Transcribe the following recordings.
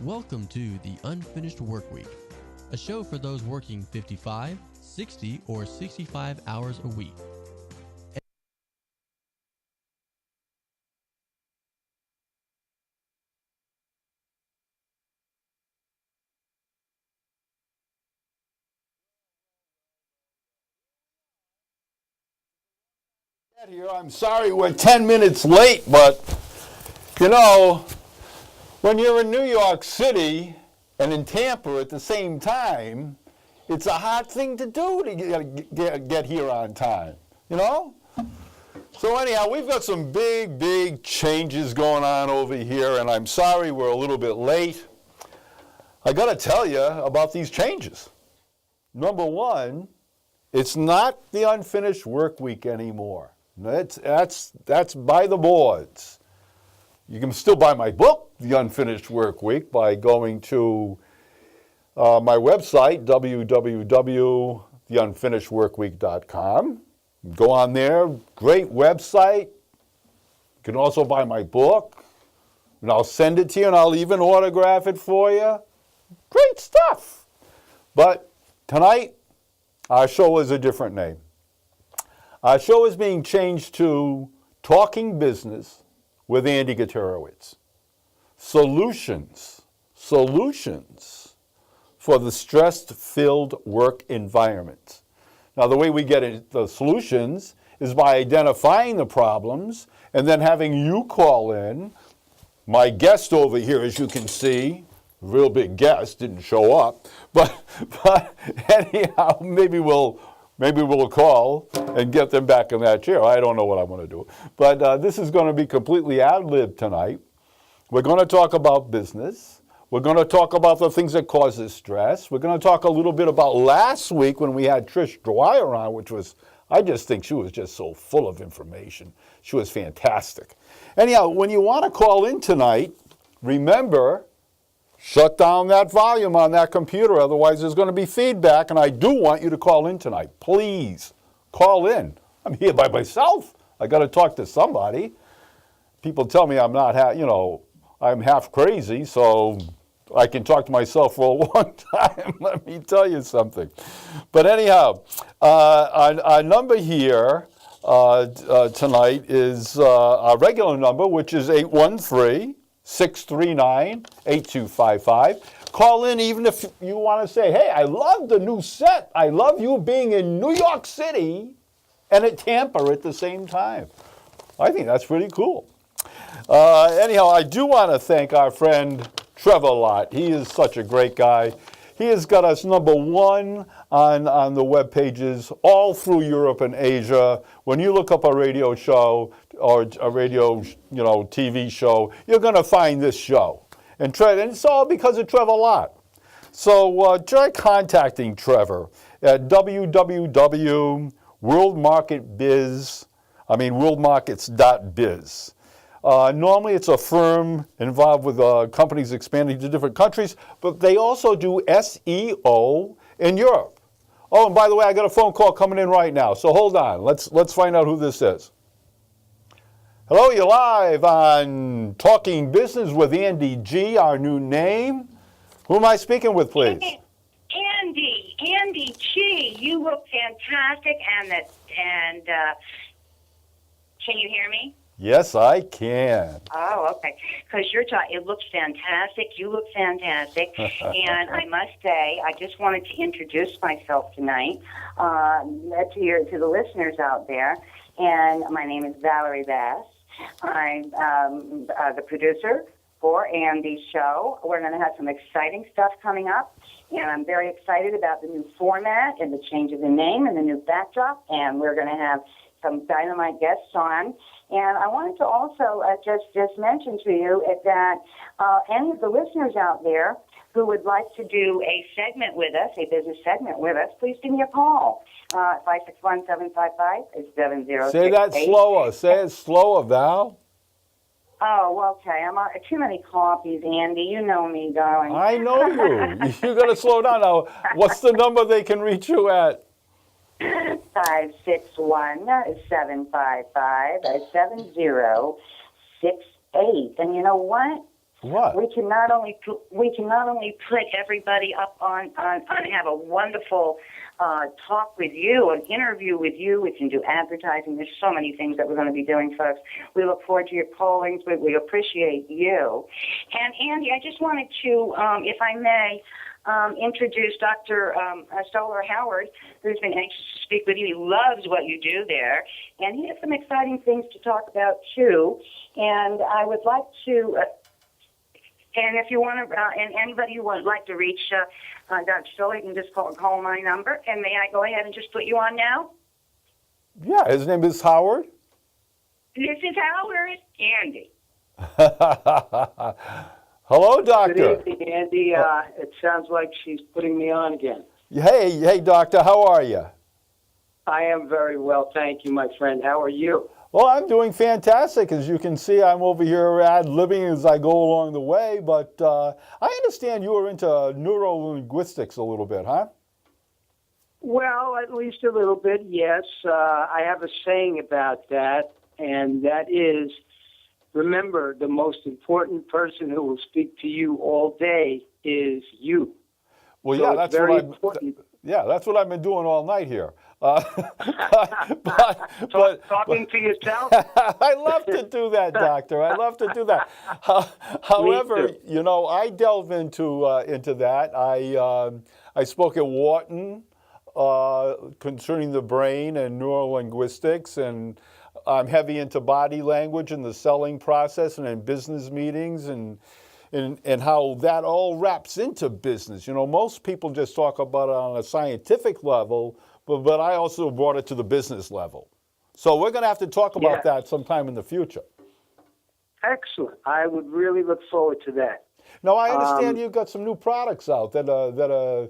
Welcome to the Unfinished Workweek, a show for those working 55, 60, or 65 hours a week. Here, I'm sorry we're 10 minutes late, but you know, when you're in New York City and in Tampa at the same time, it's a hard thing to do to get here on time, you know? So anyhow, we've got some big changes going on over here, and I'm sorry we're a little bit late. I got to tell you about these changes. Number one, it's not the unfinished work week anymore. That's by the boards. You can still buy my book, The Unfinished Work Week, by going to my website, www.theunfinishedworkweek.com. Go on there, great website. You can also buy my book, and I'll send it to you, and I'll even autograph it for you. Great stuff. But tonight, our show is a different name. Our show is being changed to Talking Business with Andy Gutierrez. Solutions for the stress-filled work environment. Now, the way we get into the solutions is by identifying the problems and then having you call in. My guest over here, as you can see, real big guest, didn't show up, but anyhow, maybe we'll call and get them back in that chair. I don't know what I'm going to do. But this is going to be completely ad-lib tonight. We're going to talk about business. We're going to talk about the things that causes stress. We're going to talk a little bit about last week when we had Trish Dwyer on, which was, I just think she was just so full of information. She was fantastic. Anyhow, when you want to call in tonight, remember, shut down that volume on that computer, otherwise there's going to be feedback, and I do want you to call in tonight. Please, call in. I'm here by myself. I got to talk to somebody. People tell me I'm not, I'm half crazy, so I can talk to myself for a long time. Let me tell you something. But anyhow, our number here tonight is our regular number, which is 813-639-8255. Call in even if you want to say, hey, I love the new set. I love you being in New York City and at Tampa at the same time. I think that's pretty cool. Anyhow, I do want to thank our friend Trevor Lott. He is such a great guy. He has got us number one on the web pages all through Europe and Asia. When you look up a radio show or a radio, TV show, you're going to find this show. And it's all because of Trevor Lott. So try contacting Trevor at worldmarkets.biz. Normally it's a firm involved with companies expanding to different countries, but they also do SEO in Europe. Oh, and by the way, I got a phone call coming in right now, so hold on. Let's find out who this is. Hello, you're live on Talking Business with Andy G, our new name. Who am I speaking with, please? Andy G, you look fantastic, and can you hear me? Yes, I can. Oh, okay. Because it looks fantastic. You look fantastic. And I must say, I just wanted to introduce myself tonight to the listeners out there. And my name is Valerie Bass. I'm the producer for Andy's show. We're going to have some exciting stuff coming up. And I'm very excited about the new format and the change of the name and the new backdrop. And we're going to have some dynamite guests on. And I wanted to also just mention to you that any of the listeners out there who would like to do a segment with us, a business segment with us, please give me a call. 561-755-7068. Say that slower. Say it slower, Val. Oh, okay. I'm too many coffees, Andy. You know me, darling. I know you. You got to slow down now. What's the number they can reach you at? 561-755-7068. And you know what? What? We can not only put everybody up on have a wonderful talk with you, an interview with you. We can do advertising. There's so many things that we're going to be doing, folks. We look forward to your callings. We appreciate you. And Andy, I just wanted to, if I may, introduce Dr. Stoller Howard, who's been anxious to speak with you. He loves what you do there, and he has some exciting things to talk about too. And I would like to, and if you want to, and anybody who would like to reach Dr. Stoller, you can just call my number. And may I go ahead and just put you on now? Yeah, his name is Howard. This is Howard. Andy. Hello, doctor. Good evening, Andy. It sounds like she's putting me on again. Hey, doctor, how are you? I am very well, thank you, my friend. How are you? Well, I'm doing fantastic. As you can see, I'm over here ad-libbing as I go along the way, but I understand you are into neuro-linguistics a little bit, huh? Well, at least a little bit, yes. I have a saying about that, and that is, remember, the most important person who will speak to you all day is you. Well, So yeah, it's that's very what important. that's what I've been doing all night here. Talking to yourself? I love to do that, doctor. I love to do that. However, you know, I delve into that. I spoke at Wharton concerning the brain and neurolinguistics, and I'm heavy into body language and the selling process and in business meetings and how that all wraps into business. You know, most people just talk about it on a scientific level, but I also brought it to the business level. So we're going to have to talk about that sometime in the future. Excellent. I would really look forward to that. Now, I understand you've got some new products out that are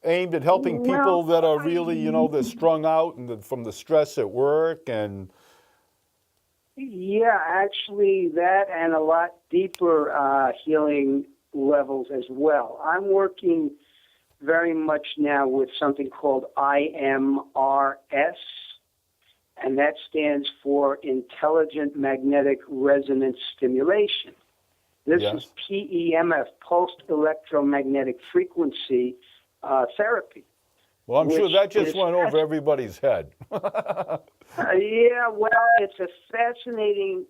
aimed at helping people that are really, you know, they're strung out and from the stress at work and... Yeah, actually, that and a lot deeper healing levels as well. I'm working very much now with something called IMRS, and that stands for Intelligent Magnetic Resonance Stimulation. This is PEMF, Pulsed Electromagnetic Frequency Therapy. Well, I'm sure that just went over everybody's head. Yeah, well, it's a fascinating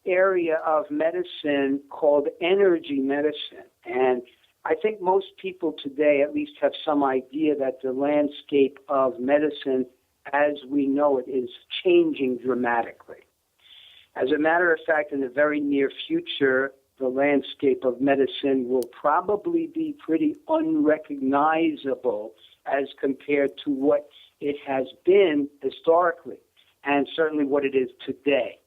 area of medicine called energy medicine. And I think most people today at least have some idea that the landscape of medicine as we know it is changing dramatically. As a matter of fact, in the very near future, the landscape of medicine will probably be pretty unrecognizable as compared to what it has been historically, and certainly what it is today.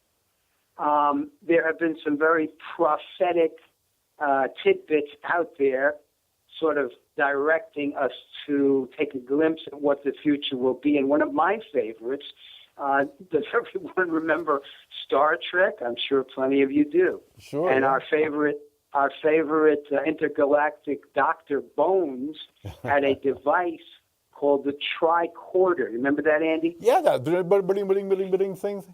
There have been some very prophetic tidbits out there, sort of directing us to take a glimpse at what the future will be. And one of my favorites, does everyone remember Star Trek? I'm sure plenty of you do. Sure. And our favorite intergalactic Dr. Bones had a device called the tricorder. Remember that, Andy? Yeah, that bling thing.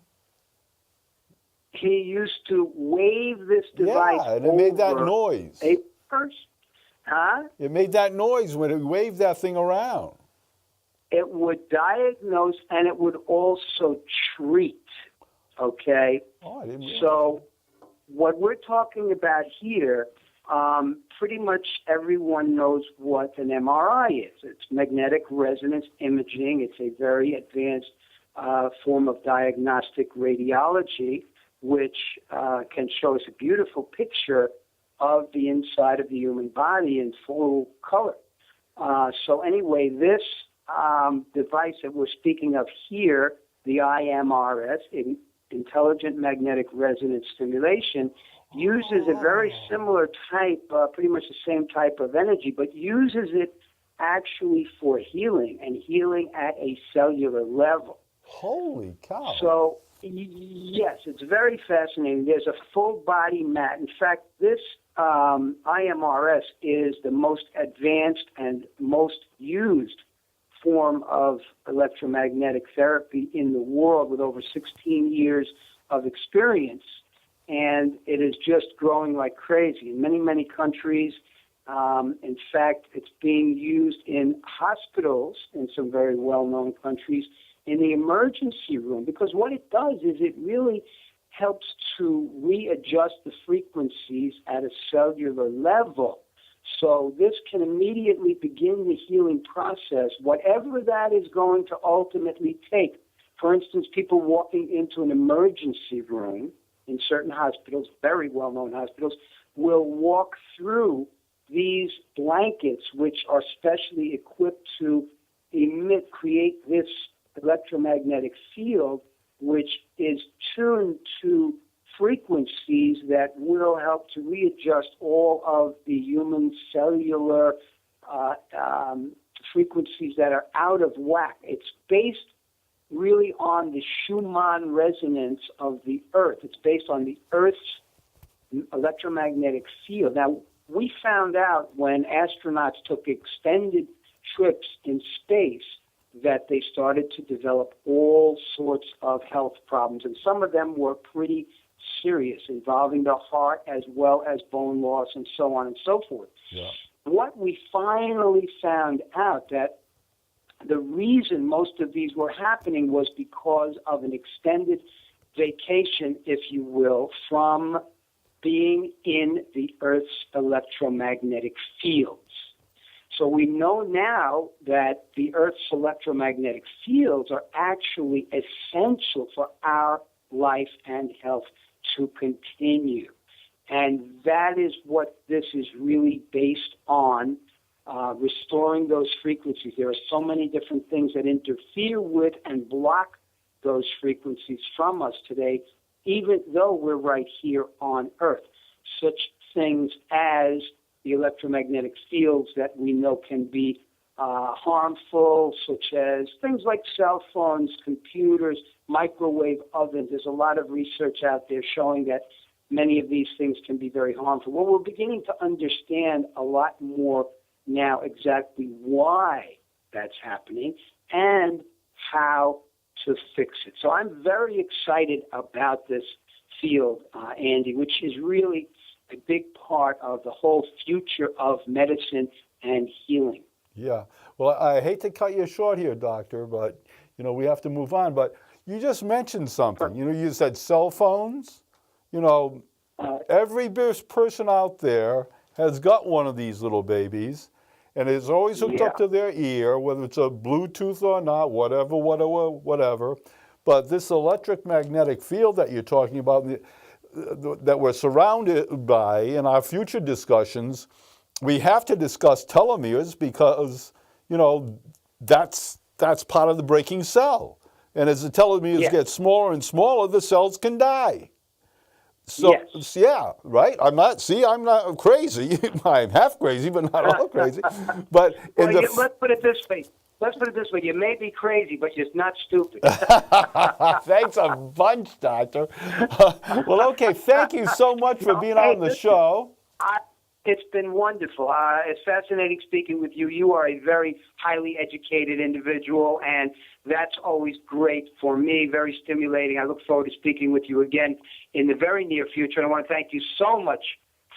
He used to wave this device and it made that noise. A person. Huh? It made that noise when it waved that thing around. It would diagnose and it would also treat. Okay? Oh, I didn't realize. So what we're talking about here, pretty much everyone knows what an MRI is. It's magnetic resonance imaging. It's a very advanced form of diagnostic radiology, which can show us a beautiful picture of the inside of the human body in full color. So anyway, this device that we're speaking of here, the IMRS, Intelligent Magnetic Resonance Stimulation, uses a very similar type, pretty much the same type of energy, but uses it actually for healing, and healing at a cellular level. Holy cow. So, yes, it's very fascinating. There's a full body mat. In fact, this IMRS is the most advanced and most used form of electromagnetic therapy in the world, with over 16 years of experience. and it is just growing like crazy in many, many countries. In fact, it's being used in hospitals in some very well-known countries in the emergency room, because what it does is it really helps to readjust the frequencies at a cellular level. So this can immediately begin the healing process, whatever that is going to ultimately take. For instance, people walking into an emergency room in certain hospitals, very well-known hospitals, will walk through these blankets, which are specially equipped to create this electromagnetic field, which is tuned to frequencies that will help to readjust all of the human cellular frequencies that are out of whack. It's based really on the Schumann resonance of the Earth. It's based on the Earth's electromagnetic field. Now, we found out when astronauts took extended trips in space that they started to develop all sorts of health problems, and some of them were pretty serious, involving the heart as well as bone loss and so on and so forth. Yeah. What we finally found out that the reason most of these were happening was because of an extended vacation, if you will, from being in the Earth's electromagnetic fields. So we know now that the Earth's electromagnetic fields are actually essential for our life and health to continue. And that is what this is really based on, restoring those frequencies. There are so many different things that interfere with and block those frequencies from us today, even though we're right here on Earth. Such things as the electromagnetic fields that we know can be harmful, such as things like cell phones, computers, microwave ovens. There's a lot of research out there showing that many of these things can be very harmful. Well, we're beginning to understand a lot more now exactly why that's happening and how to fix it. So I'm very excited about this field, Andy, which is really a big part of the whole future of medicine and healing. Yeah. Well, I hate to cut you short here, doctor, but, we have to move on. But you just mentioned something. You said cell phones. Every person out there has got one of these little babies, and it's always hooked up to their ear, whether it's a Bluetooth or not, whatever. But this electromagnetic field that you're talking about, that we're surrounded by in our future discussions, we have to discuss telomeres because, that's part of the breaking cell. And as the telomeres get smaller and smaller, the cells can die. So, yeah, right? I'm not crazy. I'm half crazy, but not all crazy. But let's put it this way. You may be crazy, but you're not stupid. Thanks a bunch, Doctor. Well, okay, thank you so much for being on the show. It's been wonderful. It's fascinating speaking with you. You are a very highly educated individual, and that's always great for me, very stimulating. I look forward to speaking with you again in the very near future, and I want to thank you so much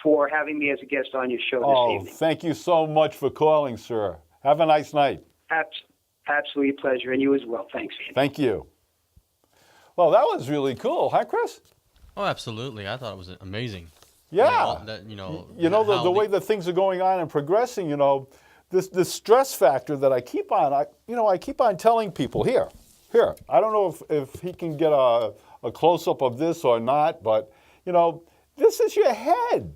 for having me as a guest on your show this evening. Thank you so much for calling, sir. Have a nice night. Absolutely a pleasure, and you as well. Thanks, Andy. Thank you. Well, that was really cool, huh, Chris? Oh, absolutely. I thought it was amazing. Yeah. The way that things are going on and progressing, this stress factor that I keep on telling people, here, I don't know if he can get a close-up of this or not, but, this is your head.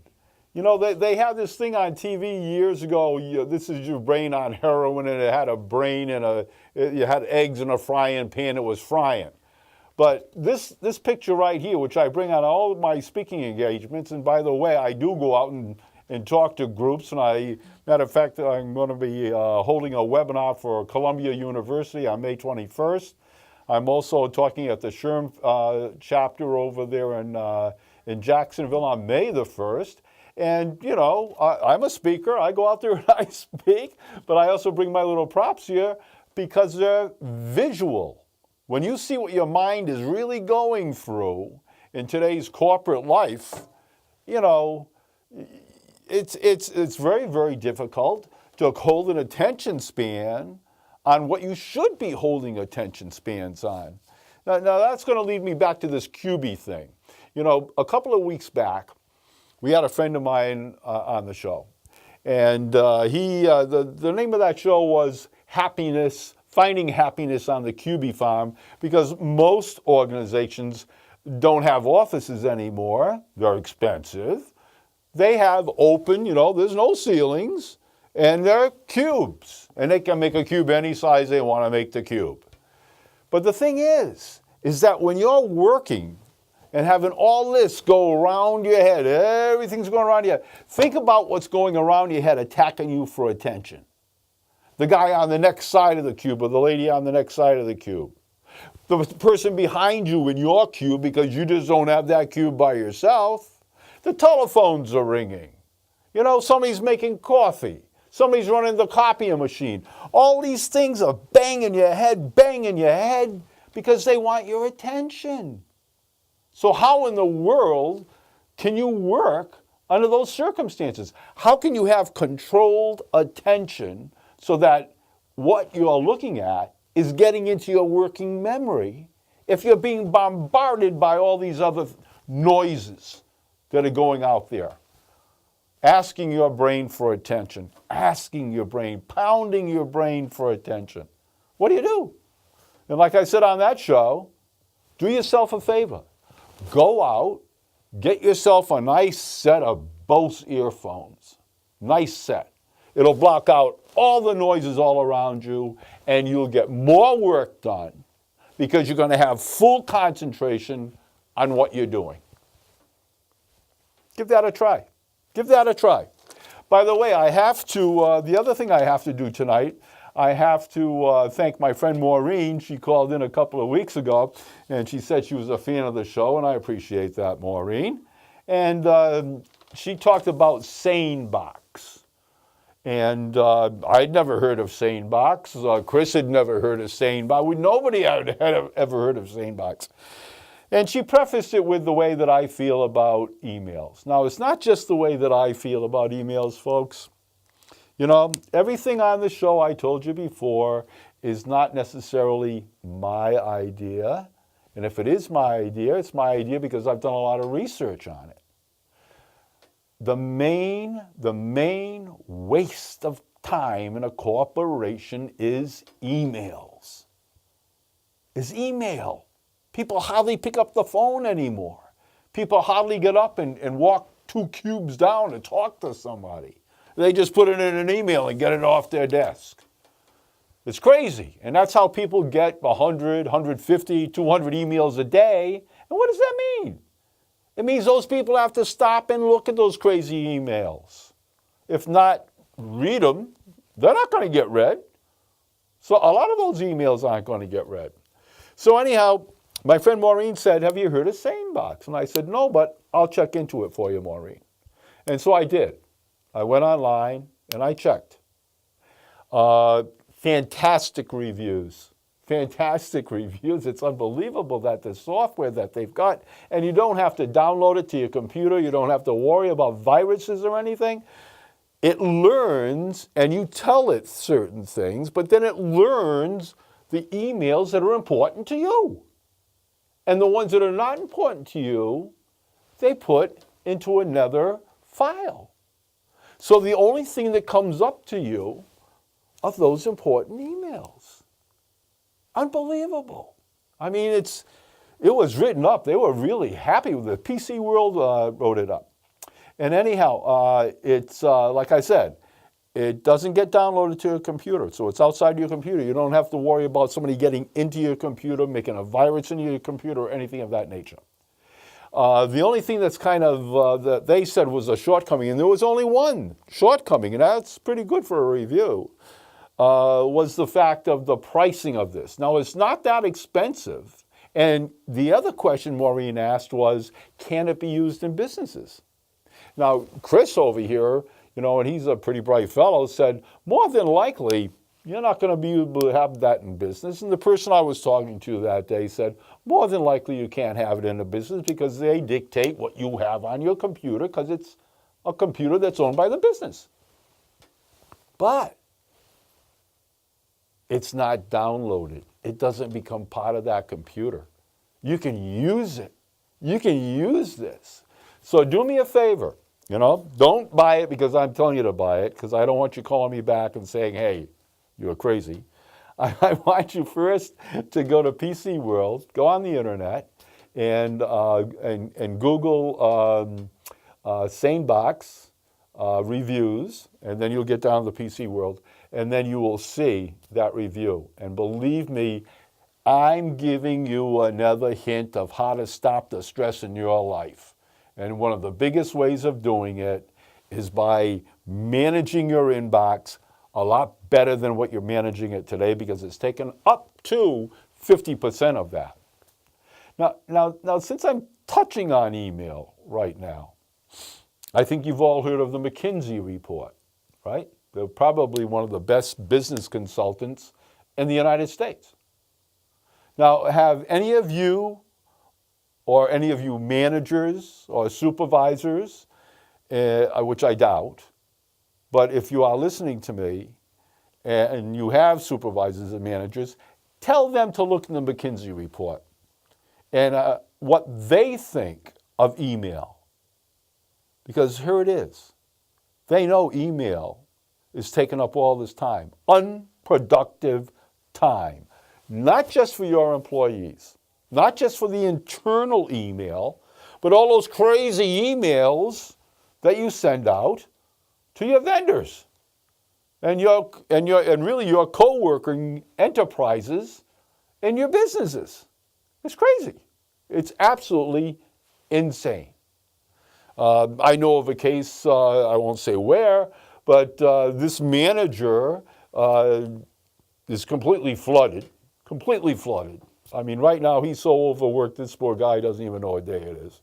They had this thing on TV years ago, this is your brain on heroin, and it had a brain and you had eggs in a frying pan, it was frying. But this picture right here, which I bring on all of my speaking engagements, and by the way, I do go out and talk to groups, and matter of fact, I'm going to be holding a webinar for Columbia University on May 21st. I'm also talking at the SHRM chapter over there in Jacksonville on May the 1st. And, I'm a speaker. I go out there and I speak, but I also bring my little props here because they're visual. When you see what your mind is really going through in today's corporate life, you know, it's very, very difficult to hold an attention span on what you should be holding attention spans on. Now that's going to lead me back to this QB thing. You know, a couple of weeks back, we had a friend of mine on the show. And the name of that show was Finding Happiness on the QB Farm, because most organizations don't have offices anymore. They're expensive. They have open, you know, there's no ceilings, and they're cubes. And they can make a cube any size they want to make the cube. But the thing is that when you're working and having all this go around your head, everything's going around your head, think about what's going around your head attacking you for attention. The guy on the next side of the cube or the lady on the next side of the cube. The person behind you in your cube, because you just don't have that cube by yourself. The telephones are ringing. You know, somebody's making coffee. Somebody's running the copying machine. All these things are banging your head, because they want your attention. So how in the world can you work under those circumstances? How can you have controlled attention so that what you're looking at is getting into your working memory if you're being bombarded by all these other noises that are going out there? Asking your brain for attention, pounding your brain for attention. What do? And like I said on that show, do yourself a favor. Go out, get yourself a nice set of Bose earphones. Nice set. It'll block out all the noises all around you, and you'll get more work done because you're going to have full concentration on what you're doing. Give that a try. By the way, I have to, the other thing I have to do tonight, I have to thank my friend Maureen. She called in a couple of weeks ago, and she said she was a fan of the show, and I appreciate that, Maureen. And she talked about SaneBox. And I'd never heard of SaneBox. Chris had never heard of SaneBox. Nobody had ever heard of SaneBox. And she prefaced it with the way that I feel about emails. Now, it's not just the way that I feel about emails, folks. You know, everything on the show, I told you before, is not necessarily my idea. And if it is my idea, it's my idea because I've done a lot of research on it. The main waste of time in a corporation is emails. People hardly pick up the phone anymore. People hardly get up and walk 2 cubes down and talk to somebody. They just put it in an email and get it off their desk. It's crazy. And that's how people get 100, 150, 200 emails a day. And what does that mean? It means those people have to stop and look at those crazy emails. If not read them, they're not going to get read. So a lot of those emails aren't going to get read. So anyhow, my friend Maureen said, have you heard of SaneBox? And I said, no, but I'll check into it for you, Maureen. And so I did. I went online and I checked. Fantastic reviews. It's unbelievable that the software that they've got, and you don't have to download it to your computer. You don't have to worry about viruses or anything. It learns, and you tell it certain things, but then it learns the emails that are important to you. And the ones that are not important to you, they put into another file. So the only thing that comes up to you are those important emails. Unbelievable. I mean, it was written up. They were really happy with it. PC World wrote it up. And anyhow, it's like I said, it doesn't get downloaded to your computer. So it's outside your computer. You don't have to worry about somebody getting into your computer, making a virus into your computer, or anything of that nature. The only thing that's kind of, that they said was a shortcoming, and there was only one shortcoming, and that's pretty good for a review, was the fact of the pricing of this. Now, it's not that expensive. And the other question Maureen asked was, can it be used in businesses? Now, Chris over here, you know, and he's a pretty bright fellow, said more than likely You're not going to be able to have that in business. And the person I was talking to that day said, more than likely you can't have it in a business because they dictate what you have on your computer because it's a computer that's owned by the business. But it's not downloaded. It doesn't become part of that computer. You can use it. You can use this. So do me a favor, don't buy it because I'm telling you to buy it, because I don't want you calling me back and saying, hey, you're crazy. I want you first to go to PC World, go on the internet, and Google SaneBox reviews, and then you'll get down to the PC World, and then you will see that review. And believe me, I'm giving you another hint of how to stop the stress in your life. And one of the biggest ways of doing it is by managing your inbox a lot better than what you're managing it today, because it's taken up to 50% of that. Now, since I'm touching on email right now, I think you've all heard of the McKinsey report, right? They're probably one of the best business consultants in the United States. Now, have any of you or any of you managers or supervisors, which I doubt, but if you are listening to me and you have supervisors and managers, tell them to look in the McKinsey report and what they think of email. Because here it is. They know email is taking up all this time, unproductive time, not just for your employees, not just for the internal email, but all those crazy emails that you send out to your vendors and really your co-working enterprises and your businesses. It's crazy. It's absolutely insane. I know of a case, I won't say where, but this manager is completely flooded. I mean, right now he's so overworked, this poor guy doesn't even know what day it is.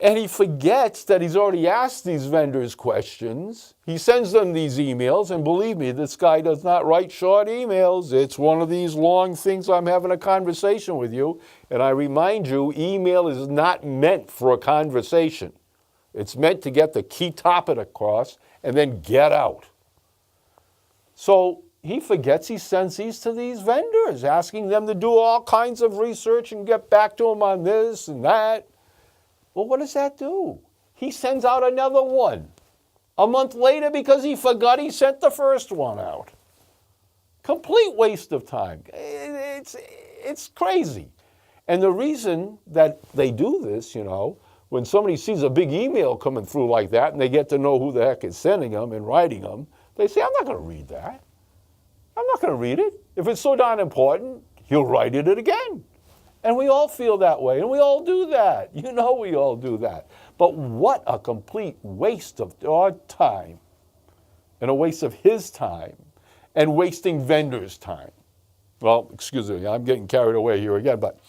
And he forgets that he's already asked these vendors questions. He sends them these emails, and believe me, this guy does not write short emails. It's one of these long things. I'm having a conversation with you, and I remind you, email is not meant for a conversation. It's meant to get the key topic across and then get out. So he forgets he sends these to these vendors, asking them to do all kinds of research and get back to him on this and that. Well, what does that do? He sends out another one a month later because he forgot he sent the first one out. Complete waste of time. It's crazy. And the reason that they do this, when somebody sees a big email coming through like that and they get to know who the heck is sending them and writing them, they say, I'm not going to read that. I'm not going to read it. If it's so darn important, he'll write it again. And we all feel that way, and we all do that. We all do that. But what a complete waste of our time, and a waste of his time, and wasting vendors' time. Well, excuse me, I'm getting carried away here again, but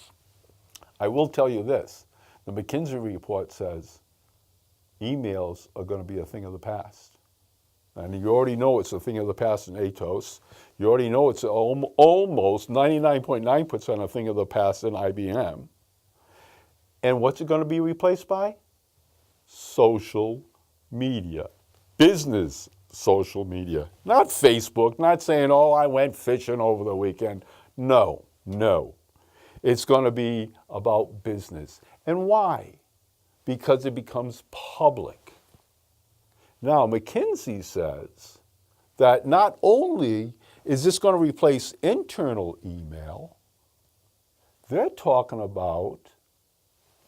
I will tell you this. The McKinsey report says emails are going to be a thing of the past. And you already know it's a thing of the past in Atos. You already know it's almost 99.9% a thing of the past in IBM. And what's it going to be replaced by? Social media. Business social media. Not Facebook, not saying, I went fishing over the weekend. No. It's going to be about business. And why? Because it becomes public. Now, McKinsey says that not only is this going to replace internal email, they're talking about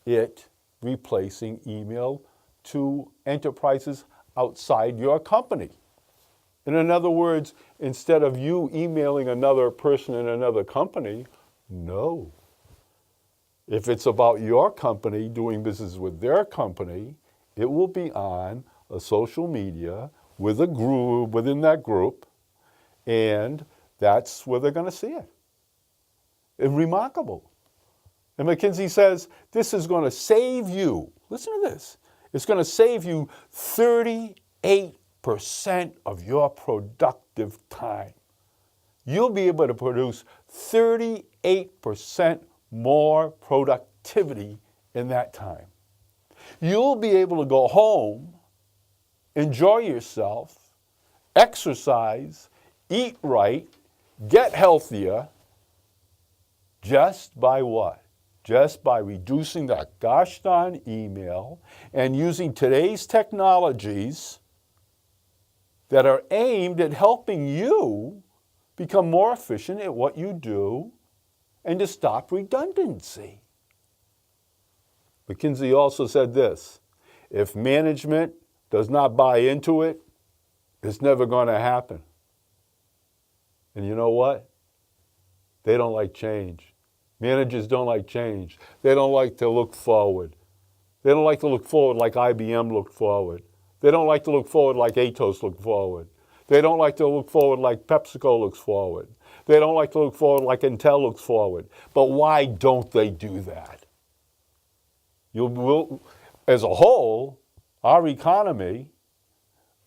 it replacing email to enterprises outside your company. And in other words, instead of you emailing another person in another company, no. If it's about your company doing business with their company, it will be on a social media with a group, within that group, and that's where they're going to see it. It's remarkable. And McKinsey says this is going to save you, listen to this, it's going to save you 38% of your productive time. you'll be able to produce 38% more productivity in that time. You'll be able to go home, enjoy yourself, exercise, eat right, get healthier, just by what? Just by reducing that gosh darn email and using today's technologies that are aimed at helping you become more efficient at what you do and to stop redundancy. McKinsey also said this: if management does not buy into it, it's never going to happen. And you know what? They don't like change. Managers don't like change. They don't like to look forward. They don't like to look forward like IBM looked forward. They don't like to look forward like Atos looked forward. They don't like to look forward like PepsiCo looks forward. They don't like to look forward like Intel looks forward. But why don't they do that? As a whole, our economy,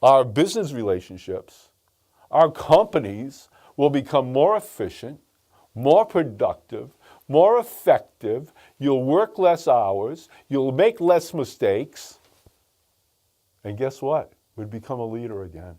our business relationships, our companies will become more efficient, more productive, more effective. You'll work less hours. You'll make less mistakes. And guess what? We'd become a leader again.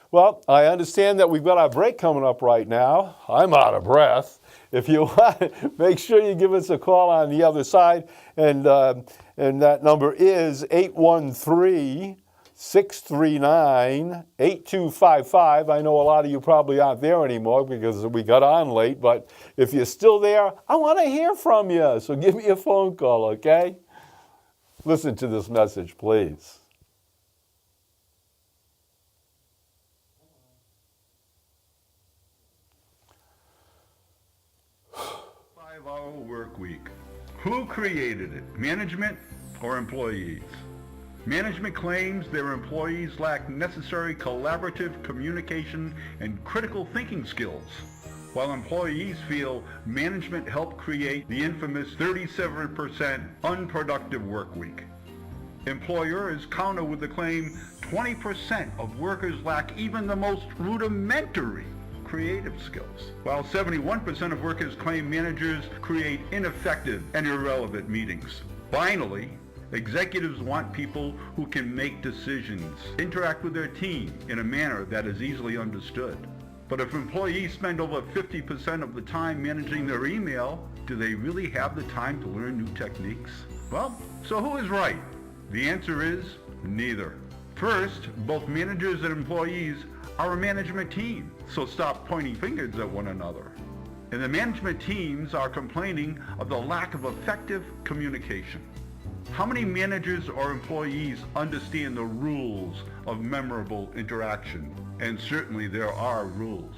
Well, I understand that we've got our break coming up right now. I'm out of breath. If you want, make sure you give us a call on the other side. And that number is 813-639-8255. I know a lot of you probably aren't there anymore because we got on late. But if you're still there, I want to hear from you. So give me a phone call, okay? Listen to this message, please. 5-hour work week. Who created it? Management or employees? Management claims their employees lack necessary collaborative communication and critical thinking skills, while employees feel management helped create the infamous 37% unproductive work week. Employers counter with the claim 20% of workers lack even the most rudimentary creative skills, while 71% of workers claim managers create ineffective and irrelevant meetings. Finally, executives want people who can make decisions, interact with their team in a manner that is easily understood. But if employees spend over 50% of the time managing their email, do they really have the time to learn new techniques? Well, so who is right? The answer is neither. First, both managers and employees are a management team, so stop pointing fingers at one another. And the management teams are complaining of the lack of effective communication. How many managers or employees understand the rules of memorable interaction? And certainly there are rules.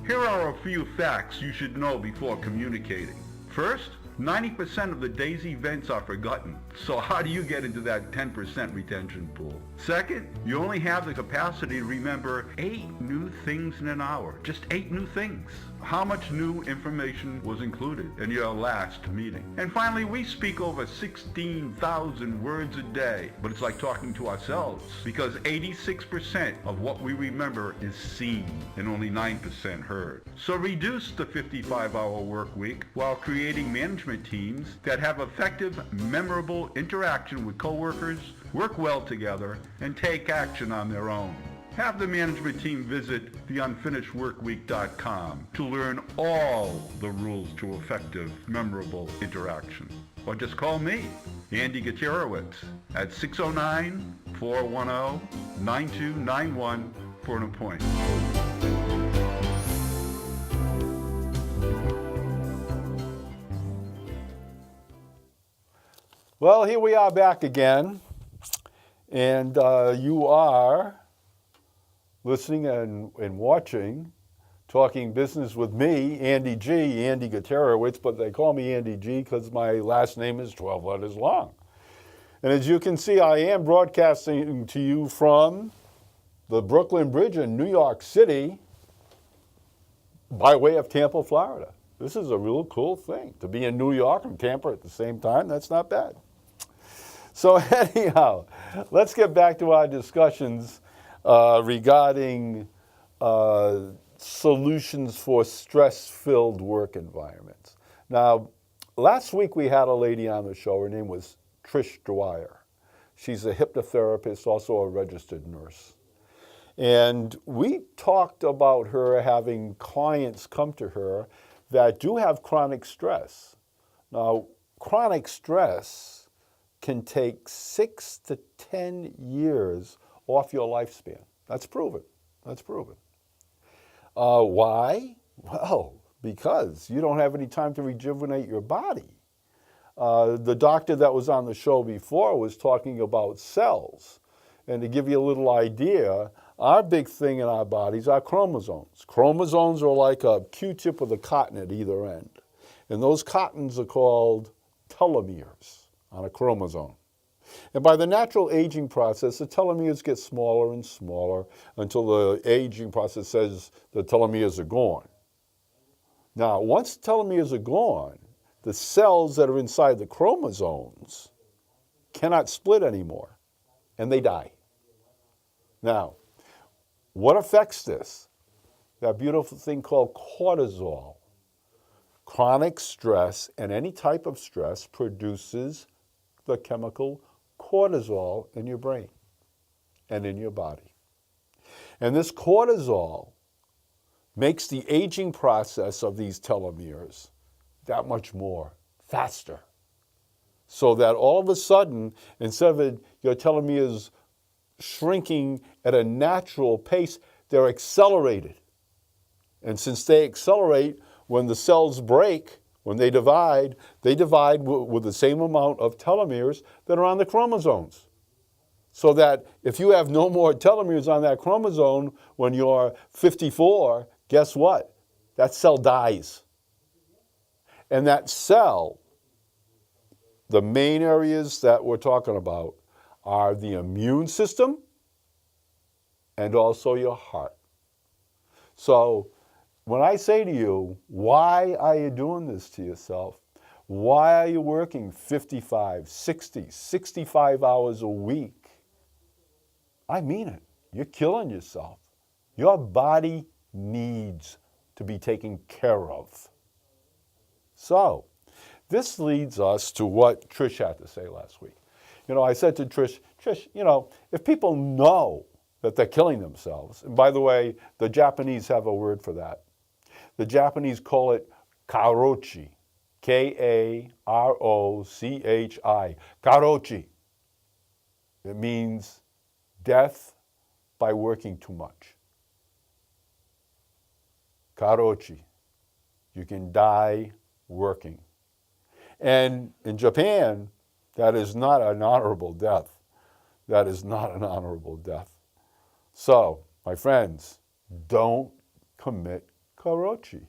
Here are a few facts you should know before communicating. First, 90% of the day's events are forgotten. So how do you get into that 10% retention pool? Second, you only have the capacity to remember 8 new things in an hour. Just 8 new things. How much new information was included in your last meeting? And finally, we speak over 16,000 words a day, but it's like talking to ourselves because 86% of what we remember is seen and only 9% heard. So reduce the 55-hour work week while creating management teams that have effective, memorable interaction with coworkers, work well together, and take action on their own. Have the management team visit theunfinishedworkweek.com to learn all the rules to effective, memorable interaction. Or just call me, Andy Gutierrez, at 609-410-9291 for an appointment. Well, here we are back again, and you are listening and watching Talking Business with me, Andy G., Andy Gutierrez, but they call me Andy G. because my last name is 12 letters long. And as you can see, I am broadcasting to you from the Brooklyn Bridge in New York City by way of Tampa, Florida. This is a real cool thing, to be in New York and Tampa at the same time. That's not bad. So anyhow, let's get back to our discussions regarding solutions for stress-filled work environments. Now, last week we had a lady on the show. Her name was Trish Dwyer. She's a hypnotherapist, also a registered nurse. And we talked about her having clients come to her that do have chronic stress. Now, chronic stress can take 6 to 10 years off your lifespan. That's proven. That's proven. Why? Well, because you don't have any time to rejuvenate your body. The doctor that was on the show before was talking about cells. And to give you a little idea, our big thing in our bodies are chromosomes. Chromosomes are like a Q-tip with a cotton at either end. And those cottons are called telomeres on a chromosome. And by the natural aging process, the telomeres get smaller and smaller until the aging process says the telomeres are gone. Now, once the telomeres are gone, the cells that are inside the chromosomes cannot split anymore, and they die. Now, what affects this? That beautiful thing called cortisol. Chronic stress and any type of stress produces the chemical cortisol in your brain and in your body. And this cortisol makes the aging process of these telomeres that much more faster. So that all of a sudden, instead of your telomeres shrinking at a natural pace, they're accelerated. And since they accelerate, when the cells break, when they divide with the same amount of telomeres that are on the chromosomes. So that if you have no more telomeres on that chromosome when you're 54, guess what? That cell dies. And that cell, the main areas that we're talking about are the immune system and also your heart. So when I say to you, why are you doing this to yourself? Why are you working 55, 60, 65 hours a week? I mean it. You're killing yourself. Your body needs to be taken care of. So this leads us to what Trish had to say last week. You know, I said to Trish, you know, if people know that they're killing themselves, and by the way, the Japanese have a word for that. The Japanese call it karochi, K-A-R-O-C-H-I, karochi. It means death by working too much. Karochi. You can die working. And in Japan, that is not an honorable death. That is not an honorable death. So, my friends, don't commit karochi.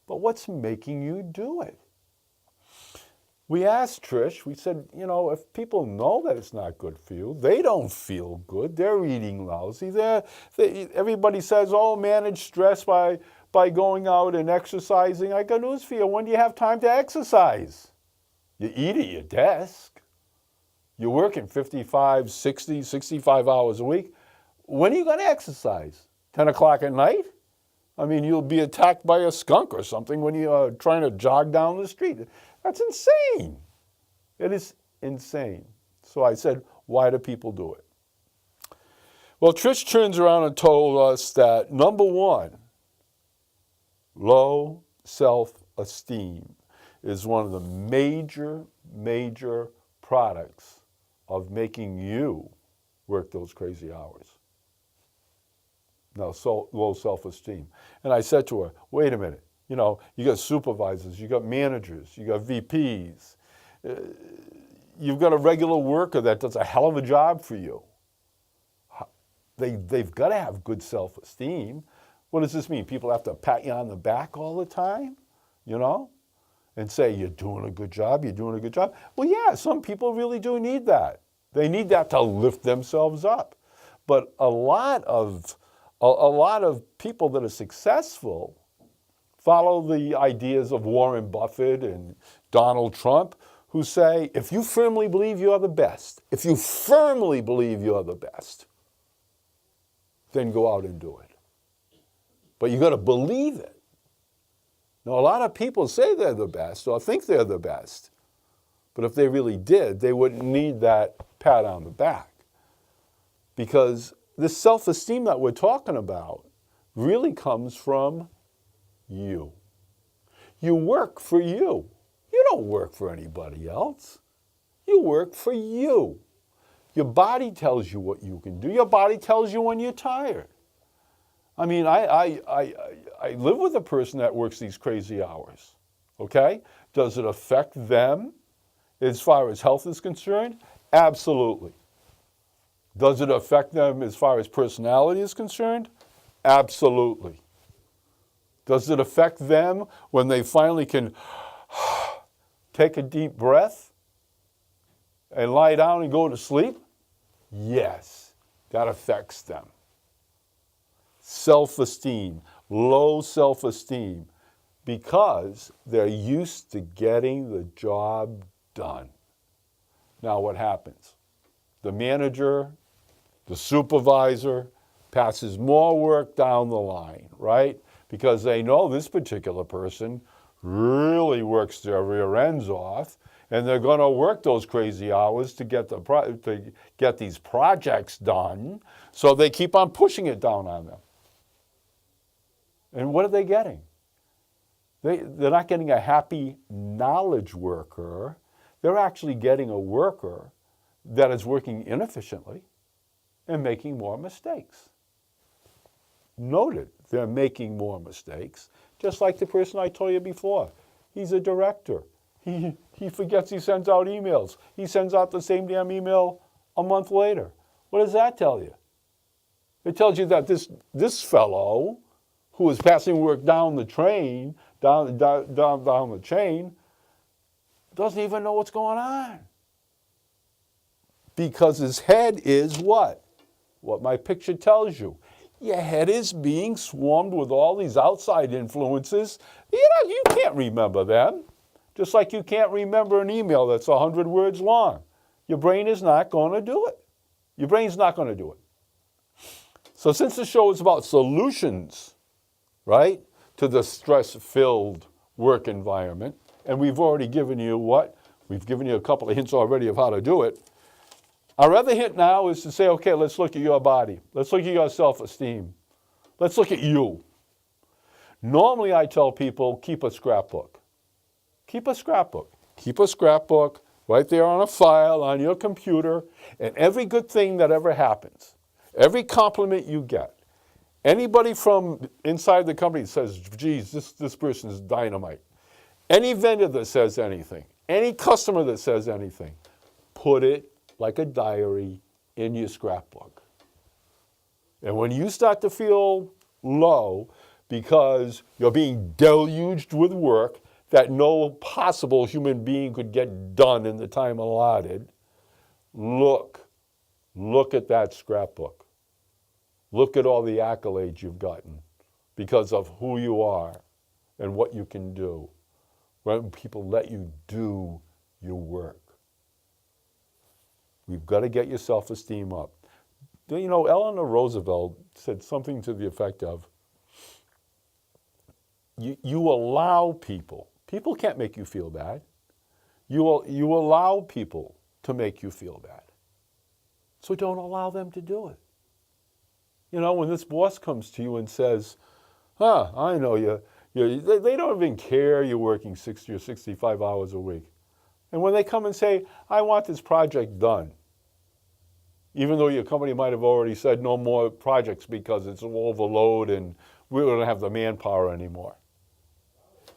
But what's making you do it? We asked Trish, we said, you know, if people know that it's not good for you, they don't feel good, they're eating lousy, everybody says, oh, manage stress by going out and exercising. I got news for you, when do you have time to exercise? You eat at your desk. You're working 55, 60, 65 hours a week. When are you going to exercise? 10 o'clock at night? I mean, you'll be attacked by a skunk or something when you're trying to jog down the street. That's insane. It is insane. So I said, why do people do it? Well, Trish turns around and told us that, number one, low self-esteem is one of the major products of making you work those crazy hours. No, so low self-esteem. And I said to her, wait a minute, you know, you got supervisors, you got managers, you got VPs, you've got a regular worker that does a hell of a job for you. They've got to have good self-esteem. What does this mean? People have to pat you on the back all the time, you know, and say, you're doing a good job, you're doing a good job. Well, yeah, some people really do need that. They need that to lift themselves up. But a lot of people that are successful follow the ideas of Warren Buffett and Donald Trump, who say, if you firmly believe you're the best, then go out and do it. but you got to believe it. Now, a lot of people say they're the best or think they're the best, but if they really did, they wouldn't need that pat on the back. Because this self-esteem that we're talking about really comes from you. You work for you. You don't work for anybody else. You work for you. Your body tells you what you can do. Your body tells you when you're tired. I mean, I live with a person that works these crazy hours, okay? Does it affect them as far as health is concerned? Absolutely. Does it affect them as far as personality is concerned? Absolutely. Does it affect them when they finally can take a deep breath and lie down and go to sleep? Yes, that affects them. Self-esteem, low self-esteem, because they're used to getting the job done. Now what happens? The manager, the supervisor passes more work down the line, right? Because they know this particular person really works their rear ends off, and they're going to work those crazy hours to get these projects done, so they keep on pushing it down on them. And what are they getting? They're not getting a happy knowledge worker. They're actually getting a worker that is working inefficiently and making more mistakes. Noted, they're making more mistakes, just like the person I told you before. He's a director. He forgets he sends out emails. He sends out the same damn email a month later. What does that tell you? It tells you that this fellow who is passing work down the train, down the chain, doesn't even know what's going on. Because his head is what? What my picture tells you. Your head is being swarmed with all these outside influences. You can't remember them. Just like you can't remember an email that's 100 words long. Your brain is not going to do it. Your brain's not going to do it. So since the show is about solutions, right, to the stress-filled work environment, and we've already given you what? We've given you a couple of hints already of how to do it. Our other hint now is to say, okay, let's look at your body. Let's look at your self-esteem. Let's look at you. Normally I tell people, keep a scrapbook. Keep a scrapbook. Keep a scrapbook right there on a file on your computer, and every good thing that ever happens, every compliment you get, anybody from inside the company says, geez, this person is dynamite. Any vendor that says anything, any customer that says anything, put it like a diary in your scrapbook. And when you start to feel low because you're being deluged with work that no possible human being could get done in the time allotted, look at that scrapbook. Look at all the accolades you've gotten because of who you are and what you can do when people let you do your work. We've got to get your self-esteem up. You know, Eleanor Roosevelt said something to the effect of, you allow people can't make you feel bad. You allow people to make you feel bad. So don't allow them to do it. You know, when this boss comes to you and says, I know they don't even care you're working 60 or 65 hours a week. And when they come and say, I want this project done, even though your company might have already said no more projects because it's an overload and we don't have the manpower anymore.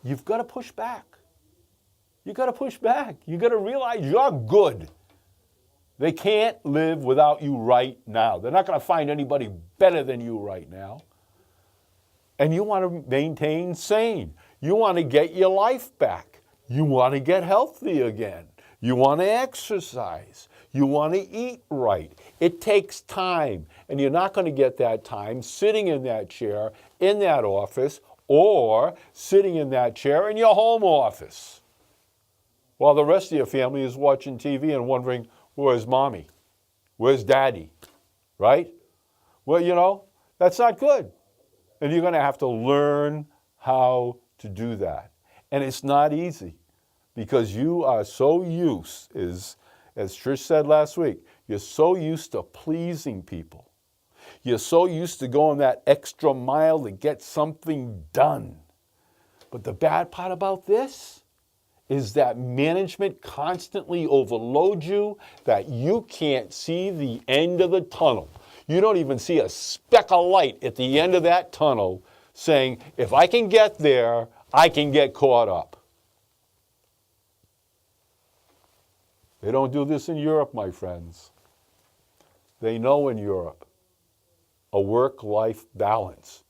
You've got to push back. You've got to push back. You've got to realize you're good. They can't live without you right now. They're not going to find anybody better than you right now. And you want to maintain sane. You want to get your life back. You want to get healthy again. You want to exercise. You want to eat right. It takes time, and you're not going to get that time sitting in that chair, in that office, or sitting in that chair in your home office while the rest of your family is watching TV and wondering, where's mommy? Where's daddy? Right? Well, you know, that's not good. And you're going to have to learn how to do that. And it's not easy because you are so used, as Trish said last week, you're so used to pleasing people. You're so used to going that extra mile to get something done. But the bad part about this is that management constantly overloads you, that you can't see the end of the tunnel. You don't even see a speck of light at the end of that tunnel saying, if I can get there, I can get caught up. They don't do this in Europe, my friends. They know in Europe a work-life balance.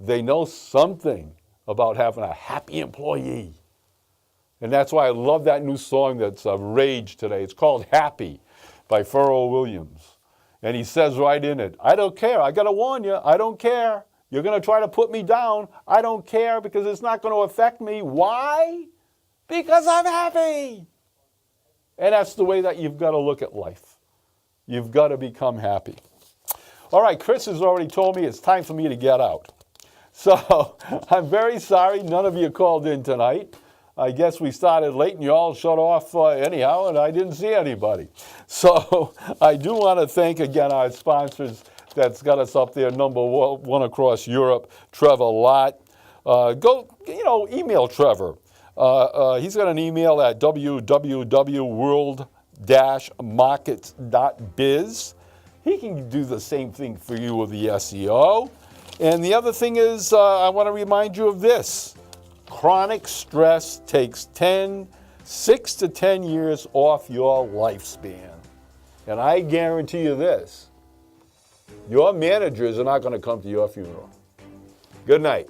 They know something about having a happy employee. And that's why I love that new song that's rage today. It's called Happy by Pharrell Williams. And he says right in it, I don't care. I got to warn you, I don't care. You're going to try to put me down. I don't care because it's not going to affect me. Why? Because I'm happy. And that's the way that you've got to look at life. You've got to become happy. All right, Chris has already told me it's time for me to get out. So I'm very sorry none of you called in tonight. I guess we started late and you all shut off anyhow, and I didn't see anybody. So I do want to thank again our sponsors that's got us up there, number one across Europe, Trevor Lott. Email Trevor. He's got an email at www.world-markets.biz. He can do the same thing for you with the SEO. And the other thing is, I want to remind you of this. Chronic stress takes 6 to 10 years off your lifespan. And I guarantee you this, your managers are not going to come to your funeral. Good night.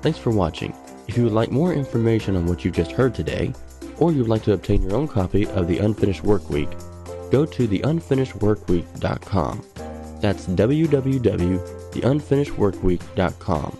Thanks for watching. If you would like more information on what you just heard today, or you would like to obtain your own copy of The Unfinished Workweek, go to theunfinishedworkweek.com. That's www.theunfinishedworkweek.com.